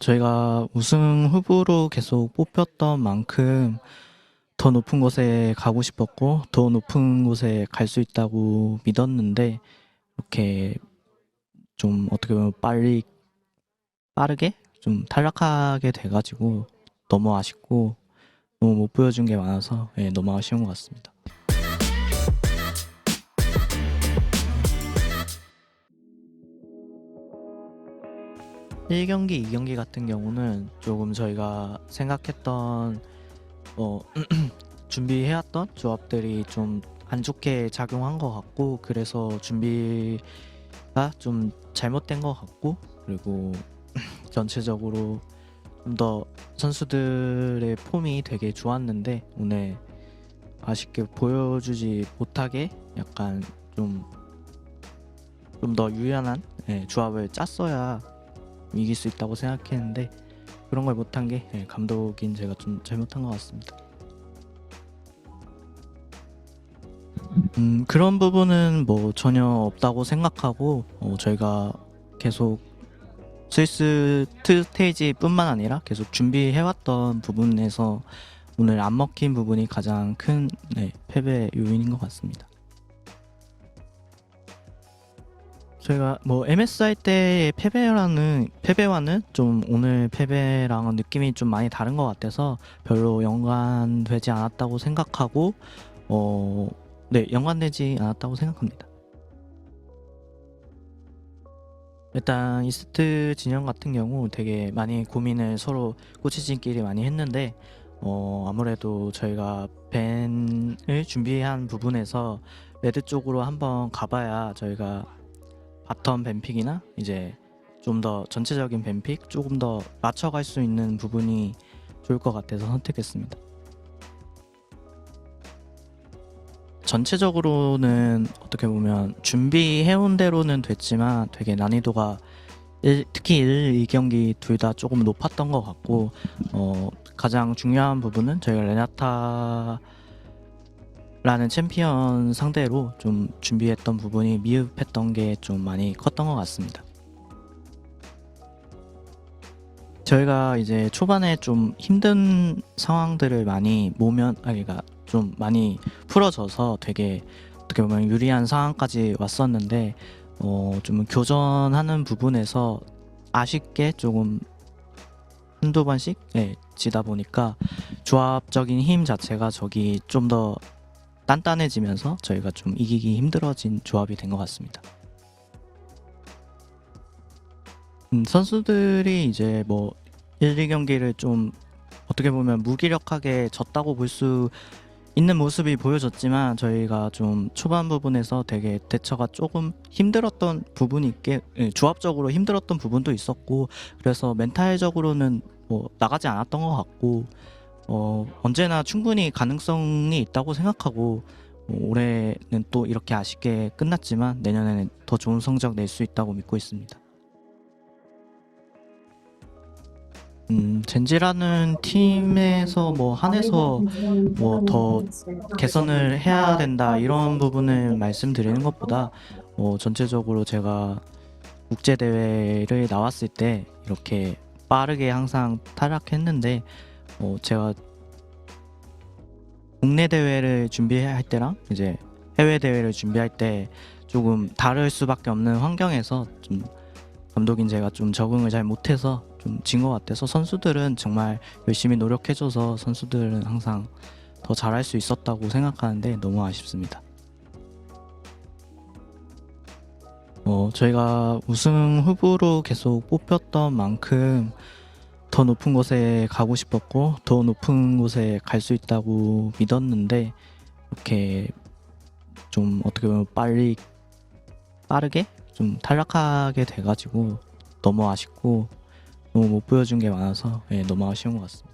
저희가 우승 후보로 계속 뽑혔던 만큼 더 높은 곳에 가고 싶었고, 더 높은 곳에 갈 수 있다고 믿었는데, 이렇게 좀 어떻게 보면 빠르게 좀 탈락하게 돼가지고 너무 아쉽고, 너무 못 보여준 게 많아서 너무 아쉬운 것 같습니다. 일 경기 2경기 같은 경우는 조금 저희가 생각했던 준비해왔던 조합들이 좀 안 좋게 작용한 것 같고, 그래서 준비가 좀 잘못된 것 같고, 그리고 전체적으로 좀 더 선수들의 폼이 되게 좋았는데 오늘 아쉽게 보여주지 못하게 약간 좀 더 유연한 조합을 짰어야 이길 수 있다고 생각했는데, 그런 걸 못한 게 감독인 제가 좀 잘못한 것 같습니다. 그런 부분은 뭐 전혀 없다고 생각하고, 저희가 계속 스위스 스테이지뿐만 아니라 계속 준비해왔던 부분에서 오늘 안 먹힌 부분이 가장 큰 패배 요인인 것 같습니다. 저희가 뭐 MSI 때의 패배와는 좀 오늘 패배랑은 느낌이 좀 많이 다른 것 같아서 별로 연관되지 않았다고 생각하고, 연관되지 않았다고 생각합니다. 일단 이스트 진영 같은 경우 되게 많이 고민을 서로 코치진끼리 많이 했는데, 아무래도 저희가 밴을 준비한 부분에서 레드 쪽으로 한번 가봐야 저희가 바텀 밴픽이나 이제 좀 더 전체적인 밴픽 조금 더 맞춰갈 수 있는 부분이 좋을 것 같아서 선택했습니다. 전체적으로는 어떻게 보면 준비해온 대로는 됐지만 되게 난이도가 특히 1, 2경기 둘 다 조금 높았던 것 같고, 가장 중요한 부분은 저희가 레나타라는 챔피언 상대로 좀 준비했던 부분이 미흡했던 게 좀 많이 컸던 것 같습니다. 저희가 이제 초반에 좀 힘든 상황들을 많이 그러니까 좀 많이 풀어져서 되게 어떻게 보면 유리한 상황까지 왔었는데, 좀 교전하는 부분에서 아쉽게 조금 한두 번씩 지다 보니까 조합적인 힘 자체가 저기 좀 더 단단해지면서 저희가 좀 이기기 힘들어진 조합이 된 것 같습니다. 선수들이 이제 뭐 1, 2경기를 좀 어떻게 보면 무기력하게 졌다고 볼 수 있는 모습이 보여졌지만, 저희가 좀 초반 부분에서 되게 대처가 조금 힘들었던 부분이 조합적으로 힘들었던 부분도 있었고, 그래서 멘탈적으로는 뭐 나가지 않았던 것 같고, 언제나 충분히 가능성이 있다고 생각하고, 올해는 또 이렇게 아쉽게 끝났지만 내년에는 더 좋은 성적 낼 수 있다고 믿고 있습니다. 젠지라는 팀에서 뭐 한해서 뭐 더 개선을 해야 된다 이런 부분을 말씀드리는 것보다, 전체적으로 제가 국제 대회를 나왔을 때 이렇게 빠르게 항상 탈락했는데, 제가 국내 대회를 준비할 때랑 이제 해외 대회를 준비할 때 조금 다를 수밖에 없는 환경에서 좀 감독인 제가 좀 적응을 잘 못해서 좀 진 것 같아서, 선수들은 정말 열심히 노력해줘서 선수들은 항상 더 잘할 수 있었다고 생각하는데 너무 아쉽습니다. 저희가 우승 후보로 계속 뽑혔던 만큼 더 높은 곳에 가고 싶었고, 더 높은 곳에 갈 수 있다고 믿었는데, 이렇게 좀 어떻게 보면 빠르게 좀 탈락하게 돼가지고 너무 아쉽고 너무 못 보여준 게 많아서 너무 아쉬운 것 같습니다.